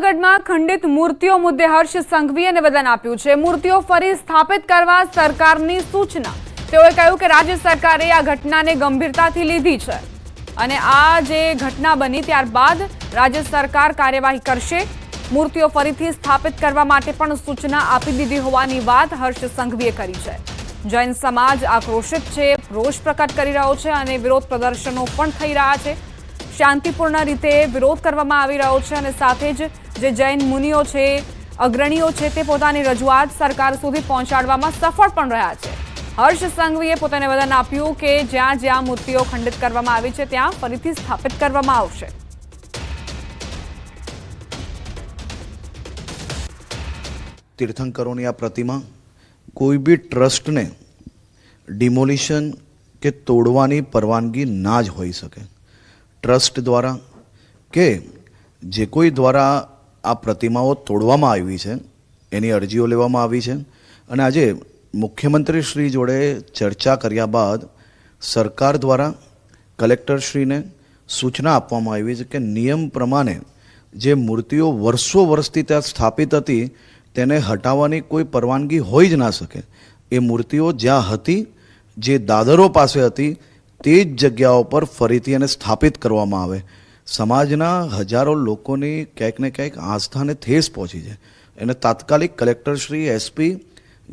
જૂનાગઢમાં ખંડિત મૂર્તિઓ મુદ્દે હર્ષ સંઘવીએ નિવેદન આપ્યું છે। મૂર્તિઓ ફરી સ્થાપિત કરવા સરકારની સૂચના। તેઓએ કહ્યું કે રાજ્ય સરકારે આ ઘટનાને ગંભીરતાથી લીધી છે અને આ જે ઘટના બની ત્યારબાદ રાજ્ય સરકાર કાર્યવાહી કરશે। મૂર્તિઓ ફરીથી સ્થાપિત કરવા માટે પણ સૂચના આપી દીધી હોવાની વાત હર્ષ સંઘવીએ કરી છે। જૈન સમાજ આક્રોશિત છે, રોષ પ્રકટ કરી રહ્યો છે અને વિરોધ પ્રદર્શનો પણ થઈ રહ્યા છે। શાંતિપૂર્ણ રીતે વિરોધ કરવામાં આવી રહ્યો છે અને સાથે જ જે જૈન મુનિઓ છે, અગ્રણીઓ છે, તે પોતાની રજૂઆત સરકાર સુધી પહોંચાડવામાં સફળ પણ રહ્યા છે। હર્ષ સંઘવીએ પોતાને નિવેદન આપ્યું કે જ્યાં જ્યાં મૂર્તિઓ ખંડિત કરવામાં આવી છે ત્યાં ફરીથી સ્થાપિત કરવામાં આવશે। तीर्थंकरों आ प्रतिमा कोई भी ट्रस्ट ने डिमोलिशन के तोड़वानी परवानगी ना ज होई सके। ट्रस्ट द्वारा के जे कोई द्वारा आ प्रतिमाओं तोड़वामां आवी छे एनी अरजीओ लेवामां आवी छे अने आजे मुख्यमंत्री श्री जोड़े चर्चा कर्या बाद सरकार द्वारा कलेक्टर श्री ने सूचना आपवामां आवी छे के नियम प्रमाणे जे मूर्तिओ वर्षो वर्षथी त्यां स्थापित हती तेने हटाववानी कोई परवानगी होई ज ना सके। ए मूर्तिओ ज्यां हती जे दादरो पासे हती ते ज जग्याओ पर फरीथी एने स्थापित करवामां आवे। समाजना हजारों लोकोनी क्यांक ने क्यांक आस्थाने ठेस पहोंची छे। एने तात्कालिक कलेक्टर श्री, एसपी,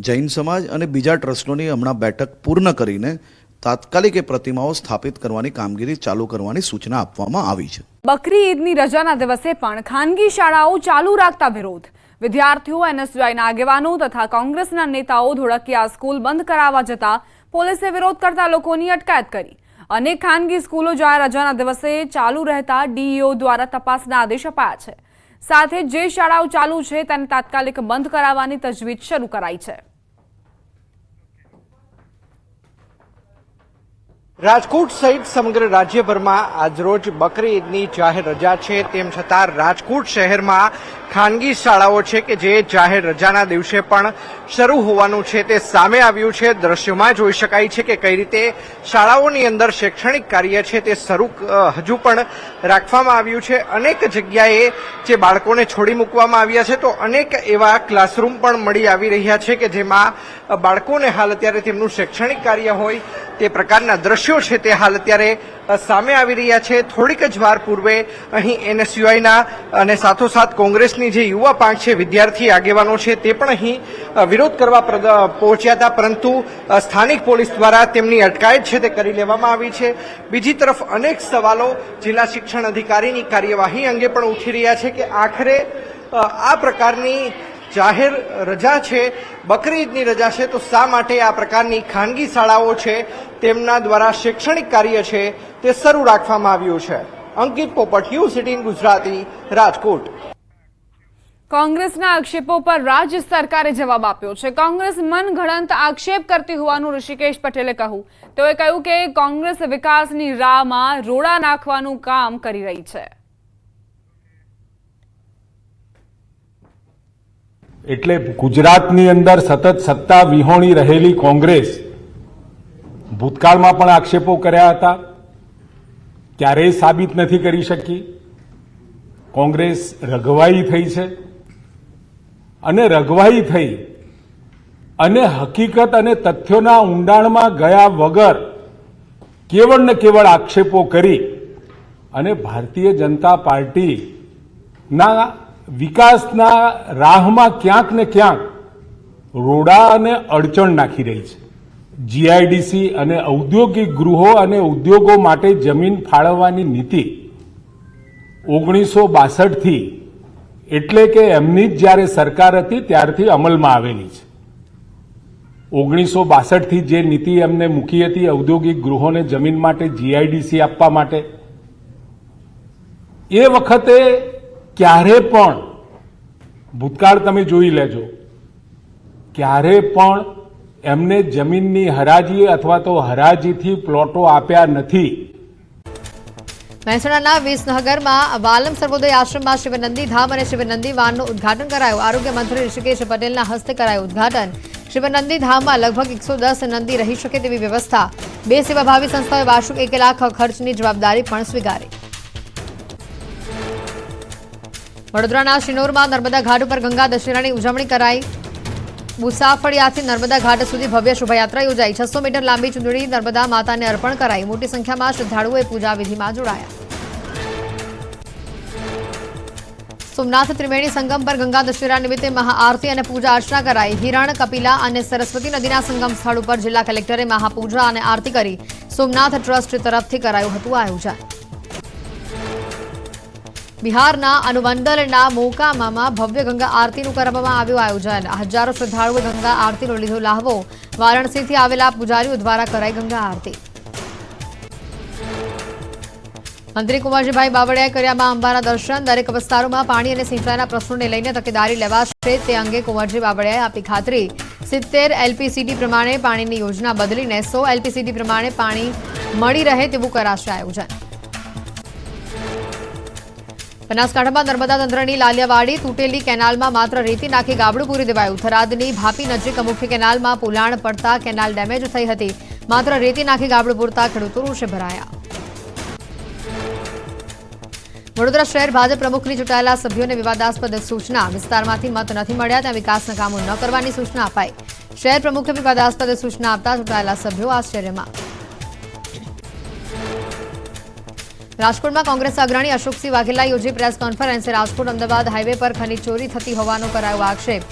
जैन समाज अने बीजा ट्रस्टोनी हमणां बेठक पूर्ण करीने तात्कालिक ए प्रतिमाओ स्थापित करवानी कामगीरी चालू करवानी सूचना आपवामां आवी छे। बकरी ईदनी रजाना दिवसे पण खानगी शाळाओ चालू राखता विरोध। विद्यार्थीओ, एनएसयूआईना આગેવાનો तथा कांग्रेसना नेताओ धोळकिया स्कूल बंद करावा जता પોલીસે વિરોધ કરતા લોકોની અટકાયત કરી। અનેક ખાનગી સ્કૂલો જાહેર રજાના દિવસે ચાલુ રહેતા ડીઈઓ દ્વારા તપાસના આદેશ અપાયા છે। સાથે જે શાળાઓ ચાલુ છે તેને તાત્કાલિક બંધ કરાવવાની તજવીજ શરૂ કરાઈ છે। રાજકોટ સહિત સમગ્ર રાજ્યભરમાં આજરોજ બકરી ઈદની જાહેર રજા છે। તેમ છતાં રાજકોટ શહેરમાં ખાનગી શાળાઓ છે કે જે જાહેર રજાના દિવસે પણ શરૂ હોવાનું છે તે સામે આવ્યું છે। દ્રશ્યોમાં જોઈ શકાય છે કે કઈ રીતે શાળાઓની અંદર શૈક્ષણિક કાર્ય છે તે શરૂ હજુ પણ રાખવામાં આવ્યું છે। અનેક જગ્યાએ જે બાળકોને છોડી મૂકવામાં આવ્યા છે તો અનેક એવા ક્લાસરૂમ પણ મળી આવી રહ્યા છે કે જેમાં બાળકોને હાલ અત્યારે તેમનું શૈક્ષણિક કાર્ય હોય તે પ્રકારના દ્રશ્યો છે તે હાલ અત્યારે સામે આવી રહ્યા છે। થોડીક જ વાર પૂર્વે અહીં એનએસયુઆઈના અને સાથોસાથ કોંગ્રેસની જે યુવા પાંખ છે, વિદ્યાર્થી આગેવાનો છે, તે પણ અહીં વિરોધ કરવા પહોંચ્યા હતા, પરંતુ સ્થાનિક પોલીસ દ્વારા તેમની અટકાયત છે તે કરી લેવામાં આવી છે। બીજી તરફ અનેક સવાલો જિલ્લા શિક્ષણ અધિકારીની કાર્યવાહી અંગે પણ ઉઠી રહ્યા છે કે આખરે આ પ્રકારની જાહેર રજા છે, બકરી ઈદની રજા છે, તો શા માટે આ પ્રકારની ખાનગી શાળાઓ છે તેમના દ્વારા શૈક્ષણિક કાર્ય છે તે શરૂ રાખવામાં આવ્યું છે। અંકિત પોપટ, ન્યૂઝ 18 ગુજરાતી, રાજકોટ। કોંગ્રેસના આક્ષેપો પર રાજ્ય સરકારે જવાબ આપ્યો છે। કોંગ્રેસ મનગઢંત આક્ષેપ કરતી હોવાનું ઋષિકેશ પટેલે કહ્યું। તેઓએ કહ્યું કે કોંગ્રેસ વિકાસની રાહમાં રોડા નાખવાનું કામ કરી રહી છે। એટલે ગુજરાતની અંદર સતત સત્તા વિહોણી રહેલી કોંગ્રેસ ભૂતકાળમાં પણ આક્ષેપો કર્યા હતા, ક્યારેય સાબિત નથી કરી શકી। કોંગ્રેસ રઘવાઈ થઈ છે અને રઘવાઈ થઈ અને હકીકત અને તથ્યોના ઊંડાણમાં ગયા વગર કેવળ ને કેવળ આક્ષેપો કરી અને ભારતીય જનતા પાર્ટીના વિકાસના રાહમાં ક્યાંક ને ક્યાંક રોડા અને અડચણ નાખી રહી છે। જીઆઈડીસી અને ઔદ્યોગિક ગૃહો અને ઉદ્યોગો માટે જમીન ફાળવવાની નીતિ 1962 થી એટલે કે એમની જ જ્યારે સરકાર હતી ત્યારથી અમલમાં આવેલી છે। 1962 થી જે નીતિ એમને મૂકી હતી ઔદ્યોગિક ગૃહોને જમીન માટે જીઆઈડીસી આપવા માટે, એ વખતે ક્યારે પણ ભૂતકાળ તમે જોઈ લેજો, ક્યારે પણ એમને જમીનની હરાજી અથવા તો હરાજીથી પ્લોટો આપ્યા નથી। મહેસાણાના વિસનગરમાં વાલમ સર્વોદય આશ્રમમાં શિવનંદી ધામ અને શિવનંદી વાનનું ઉદ્ઘાટન કરાયું। આરોગ્ય મંત્રી ઋષિકેશ પટેલના હસ્તે કરાયું ઉદ્ઘાટન। શિવનંદી ધામમાં લગભગ 110 નંદી રહી શકે તેવી વ્યવસ્થા। 2 સેવાભાવી સંસ્થાઓએ વાર્ષિક 1 લાખ ખર્ચની જવાબદારી પણ સ્વીકારી। વડોદરાના શિનોરમાં નર્મદા ઘાટ ઉપર ગંગા દશેરાની ઉજવણી કરાઈ. મુસાફળિયાથી નર્મદા ઘાટ સુધી ભવ્ય શોભાયાત્રા યોજાઈ. 600 મીટર લાંબી ચૂંદડી નર્મદા માતાને અર્પણ કરાઈ. મોટી સંખ્યામાં શ્રદ્ધાળુઓએ પૂજા વિધિમાં જોડાયા. સોમનાથ ત્રિવેણી સંગમ પર ગંગા દશેરા નિમિત્તે મહાઆરતી અને પૂજા અર્ચના કરાઈ. હિરણ, કપિલા અને સરસ્વતી નદીના સંગમ સ્થળ ઉપર જિલ્લા કલેક્ટરે મહાપૂજા અને આરતી કરી. સોમનાથ ટ્રસ્ટ તરફથી કરાયું હતું આયોજન. બિહારના અનુમંડલના મોકામામાં ભવ્ય ગંગા આરતીનું કરવામાં આવ્યું આયોજન. હજારો શ્રદ્ધાળુઓએ ગંગા આરતીનો લીધો લાહવો. વારાણસીથી આવેલા પૂજારીઓ દ્વારા કરાઈ ગંગા આરતી. મંત્રી કુંવરજીભાઈ બાવળિયાએ કર્યા મા અંબાના દર્શન. દરેક વિસ્તારોમાં પાણી અને સિંચાઈના પ્રશ્નોને લઈને તકેદારી લેવાશે તે અંગે કુંવરજી બાવળિયાએ આપી ખાતરી. 70 એલપીસીડી પ્રમાણે પાણીની યોજના બદલીને 100 એલપીસીડી પ્રમાણે પાણી મળી રહે તેવું કરાશે આયોજન. બનાસકાંઠામાં નર્મદા તંત્રની લાલિયાવાડી તૂટેલી કેનાલમાં માત્ર રેતી નાખી ગાબડું પૂરી દેવાયું. થરાદની ભાપી નજીક મુખ્ય કેનાલમાં પોલાણ પડતા કેનાલ ડેમેજ થઈ હતી. માત્ર રેતી નાખી ગાબડું પૂરતા ખેડૂતો રોષે ભરાયા. વડોદરા શહેર ભાજપ પ્રમુખની ચૂંટાયેલા સભ્યોને વિવાદાસ્પદ સૂચના. વિસ્તારમાંથી મત નથી મળ્યા ત્યાં વિકાસના કામો ન કરવાની સૂચના અપાઈ. શહેર પ્રમુખે વિવાદાસ્પદ સૂચના આપતા ચૂંટાયેલા સભ્યો આશ્ચર્યમાં. રાજકોટમાં કોંગ્રેસ અગ્રણી અશોકસિંહ વાઘેલા યોજી press conference. Rajkot Ahmedabad highway પર ખનીજ ચોરી થતી હોવાનો કરાયો આક્ષેપ.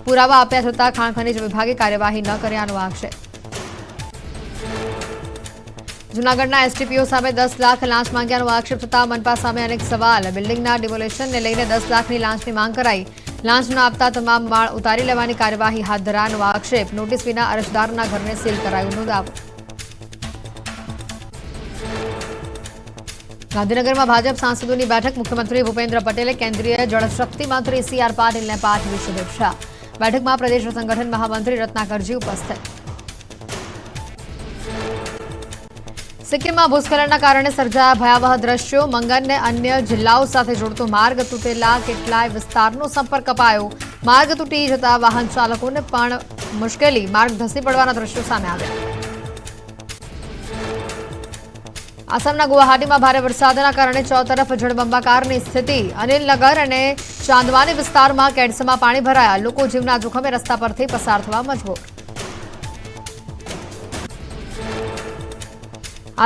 પુરાવા આપ્યા છતાં ખાણ ખનીજ વિભાગે કાર્યવાહી ન કર્યાનો આક્ષેપ. જૂનાગઢના એસટીપીઓ સામે 10 લાખ લાંચ માંગ્યાનો આક્ષેપ થતા મનપા સામે અનેક સવાલ. બિલ્ડિંગના ડિમોલેશનને લઈને 10 લાખની લાંચની માંગ કરાઈ. લાંચ ન આપતા તમામ માળ ઉતારી લેવાની કાર્યવાહી હાથ ધરાનો આક્ષેપ. નોટિસ વિના અરજદારના ઘરને સીલ કરાયુંનો દાવો. ગાંધીનગરમાં ભાજપ સાંસદોની બેઠક. મુખ્યમંત્રી ભૂપેન્દ્ર પટેલે કેન્દ્રીય જળશક્તિ મંત્રી CR પાટીલને પાઠવી શુભેચ્છા. બેઠકમાં પ્રદેશ સંગઠન મહામંત્રી રત્નાકરજી ઉપસ્થિત. સિક્કિમમાં ભૂસ્ખલનના કારણે સર્જાયા ભયાવહ દ્રશ્યો. મંગનને અન્ય જિલ્લાઓ સાથે જોડતો માર્ગ તૂટેલા. કેટલાય વિસ્તારનો સંપર્ક કપાયો. માર્ગ તૂટી જતા વાહન ચાલકોને પણ મુશ્કેલી. માર્ગ ધસી પડવાના દ્રશ્યો સામે આવ્યા. આસામના ગુવાહાટીમાં ભારે વરસાદના કારણે ચોતરફ જળબંબાકારની સ્થિતિ. અનિલનગર અને ચાંદવાની વિસ્તારમાં કેડસમાં પાણી ભરાયા. લોકો જીવના જોખમે રસ્તા પરથી પસાર થવા મજબૂર.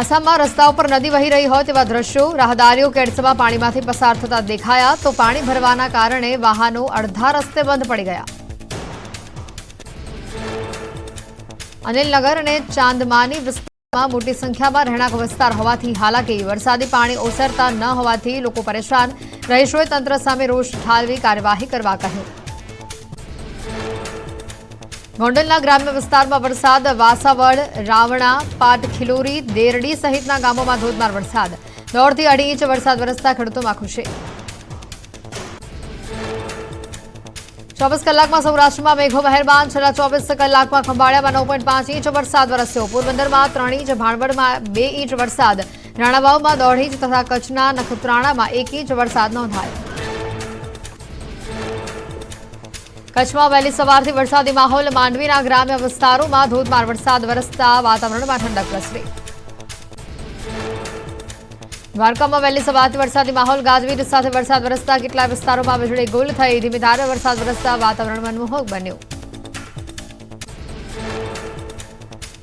આસામમાં રસ્તાઓ પર નદી વહી રહી હોય તેવા દ્રશ્યો. રાહદારીઓ કેડસમાં પાણીમાંથી પસાર થતા દેખાયા તો પાણી ભરવાના કારણે વાહનો અડધા રસ્તે બંધ પડી ગયા. અનિલનગર અને ચાંદમાની વિસ્તારમાં મોટી સંખ્યામાં રહેણાંક વિસ્તાર હોવાથી હાલાકી. વરસાદી પાણી ઓસરતા ન હોવાથી લોકો પરેશાન. રહીશોએ તંત્ર સામે રોષ ઠાલવી કાર્યવાહી કરવા કહ્યું. ગોંડલના ગ્રામ્ય વિસ્તારમાં વરસાદ. વાસાવડ, રાવણા, પાટ, ખિલોરી, દેરડી સહિતના ગામોમાં ધોધમાર વરસાદ. 1.5 થી 2.5 ઇંચ વરસાદ વરસતા ખેડૂતોમાં ખુશી. 24 કલાકમાં સૌરાષ્ટ્રમાં મેઘો મહેરબાન. છેલ્લા 24 કલાકમાં ખંભાળિયામાં 9.5 ઇંચ વરસાદ વરસ્યો. પોરબંદરમાં 3 ઇંચ, ભાણવડમાં 2 ઇંચ વરસાદ. રાણાવાવમાં 1.5 ઇંચ તથા કચ્છના નખત્રાણામાં 1 ઇંચ વરસાદ નોંધાયો. કચ્છમાં વહેલી સવારથી વરસાદી માહોલ. માંડવીના ગ્રામ્ય વિસ્તારોમાં ધોધમાર વરસાદ વરસતા વાતાવરણમાં ઠંડક પ્રસરી. દ્વારકામાં વહેલી સવારથી વરસાદી માહોલ. ગાજવીજ સાથે વરસાદ વરસતા કેટલાક વિસ્તારોમાં વીજળી ગુલ થઈ. ધીમી ધારે વરસાદ વરસતા વાતાવરણ મનમોહક બન્યું.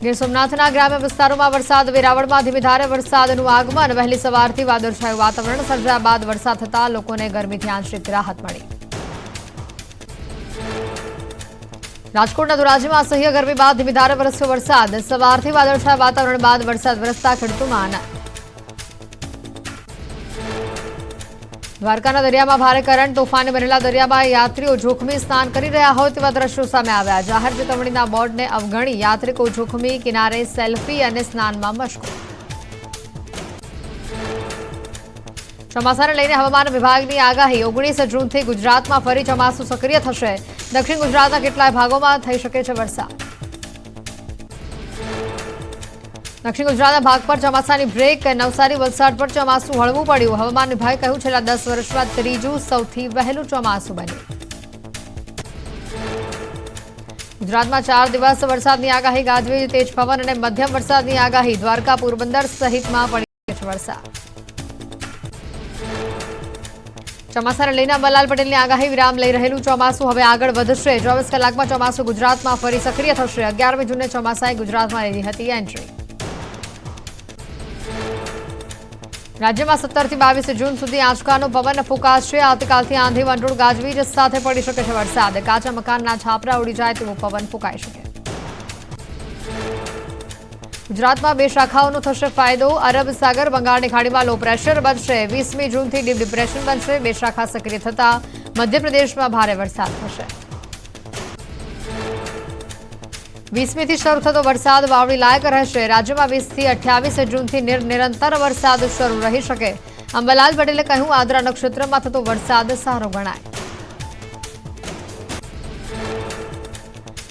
ગીર સોમનાથના ગ્રામ્ય વિસ્તારોમાં વરસાદ. વેરાવળમાં ધીમી ધારે વરસાદનું આગમન. વહેલી સવારથી વાદળછાયું વાતાવરણ સર્જાયા બાદ વરસાદ થતા લોકોને ગરમીથી આંશિક રાહત મળી. રાજકોટના ધોરાજીમાં અસહ્ય ગરમી બાદ ધીમી ધારે વરસ્યો વરસાદ. સવારથી વાદળછાયા વાતાવરણ બાદ વરસાદ વરસતા ખેડૂતોમાં આનંદ. દ્વારકાના દરિયામાં ભારે કરંટ. તોફાને બનેલા દરિયામાં યાત્રીઓ જોખમી સ્નાન કરી રહ્યા હોય તેવા દ્રશ્યો સામે આવ્યા. જાહેર ચેતવણીના બોર્ડને અવગણી યાત્રિકો જોખમી કિનારે સેલ્ફી અને સ્નાનમાં મશગુલ. ચોમાસાને લઈને હવામાન વિભાગની આગાહી. 19 જૂનથી ગુજરાતમાં ફરી ચોમાસું સક્રિય થશે. દક્ષિણ ગુજરાતના કેટલાય ભાગોમાં થઈ શકે છે વરસાદ. દક્ષિણ ગુજરાતના ભાગ પર ચોમાસાની બ્રેક. નવસારી, વલસાડ પર ચોમાસું હળવું પડ્યું. હવામાન વિભાગે કહ્યું છેલ્લા 10 વર્ષમાં ત્રીજું સૌથી વહેલું ચોમાસું બન્યું. ગુજરાતમાં 4 દિવસ વરસાદની આગાહી. ગાજવીજ, તેજ પવન અને મધ્યમ વરસાદની આગાહી. દ્વારકા, પોરબંદર સહિતમાં પડી છે વરસાદ. ચોમાસાને લઈને અંબાલાલ પટેલની આગાહી વિરામ લઈ રહેલું ચોમાસું હવે આગળ વધશે 24 કલાકમાં ચોમાસું ગુજરાતમાં ફરી સક્રિય થશે 11મી જૂને ચોમાસાએ ગુજરાતમાં લીધી હતી એન્ટ્રી રાજ્યમાં 17 થી 22 જૂન સુધી આંચકાનો પવન ફૂંકાશે આવતીકાલથી આંધી વંટોળ ગાજવીજ સાથે પડી શકે છે વરસાદ કાચા મકાનના છાપરા ઉડી જાય તેવો પવન ફૂંકાઈ શકે ગુજરાતમાં 2 શાખાઓનો થશે ફાયદો અરબ સાગર બંગાળની ખાડીમાં લો પ્રેશર બનશે 20મી જૂનથી ડીપ ડિપ્રેશન બનશે 2 શાખા સક્રિય થતા મધ્યપ્રદેશમાં ભારે વરસાદ થશે 20મીથી શરૂ થતો વરસાદ વાવણી લાયક રહેશે રાજ્યમાં 20 થી 28 જૂનથી નિરંતર વરસાદ શરૂ રહી શકે અંબાલાલ પટેલે કહ્યું આદ્રા નક્ષત્રમાં થતો વરસાદ સારો ગણાય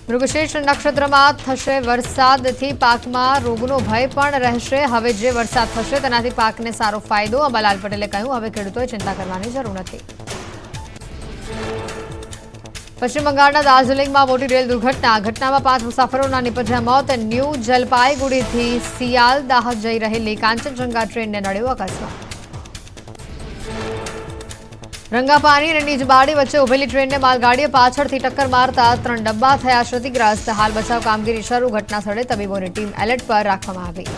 મૃગશીર્ષ નક્ષત્રમાં થશે વરસાદથી પાકમાં રોગનો ભય પણ રહેશે હવે જે વરસાદ થશે તેનાથી પાકને સારો ફાયદો અંબાલાલ પટેલે કહ્યું હવે ખેડૂતોએ ચિંતા કરવાની જરૂર નથી પશ્ચિમ બંગાળના દાર્જિલિંગમાં મોટી રેલ ઘટનામાં 5 મુસાફરોના નીપજ્યા મોત ન્યૂ જલપાઈગુડીથી સિયાલદાહ જઈ રહેલી કાંચનજંગા ટ્રેનને નડ્યો અકસ્માત રંગાપાણી અને નીજબાડી વચ્ચે ઉભેલી ટ્રેનને માલગાડીએ પાછળથી ટક્કર મારતા 3 ડબ્બા થયા ક્ષતિગ્રસ્ત હાલ બચાવ કામગીરી શરૂ ઘટના સ્થળે તબીબોની ટીમ એલર્ટ પર રાખવામાં આવી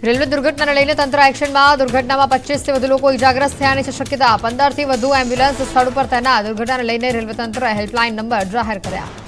રેલવે દુર્ઘટનાને લઈને તંત્ર એક્શનમાં દુર્ઘટનામાં 25 થી વધુ લોકો ઇજાગ્રસ્ત થયાની છે શક્યતા 15 થી વધુ એમ્બ્યુલન્સ સ્થળ પર તૈનાત દુર્ઘટનાને લઈને રેલવે તંત્રએ હેલ્પલાઇન નંબર જાહેર કર્યા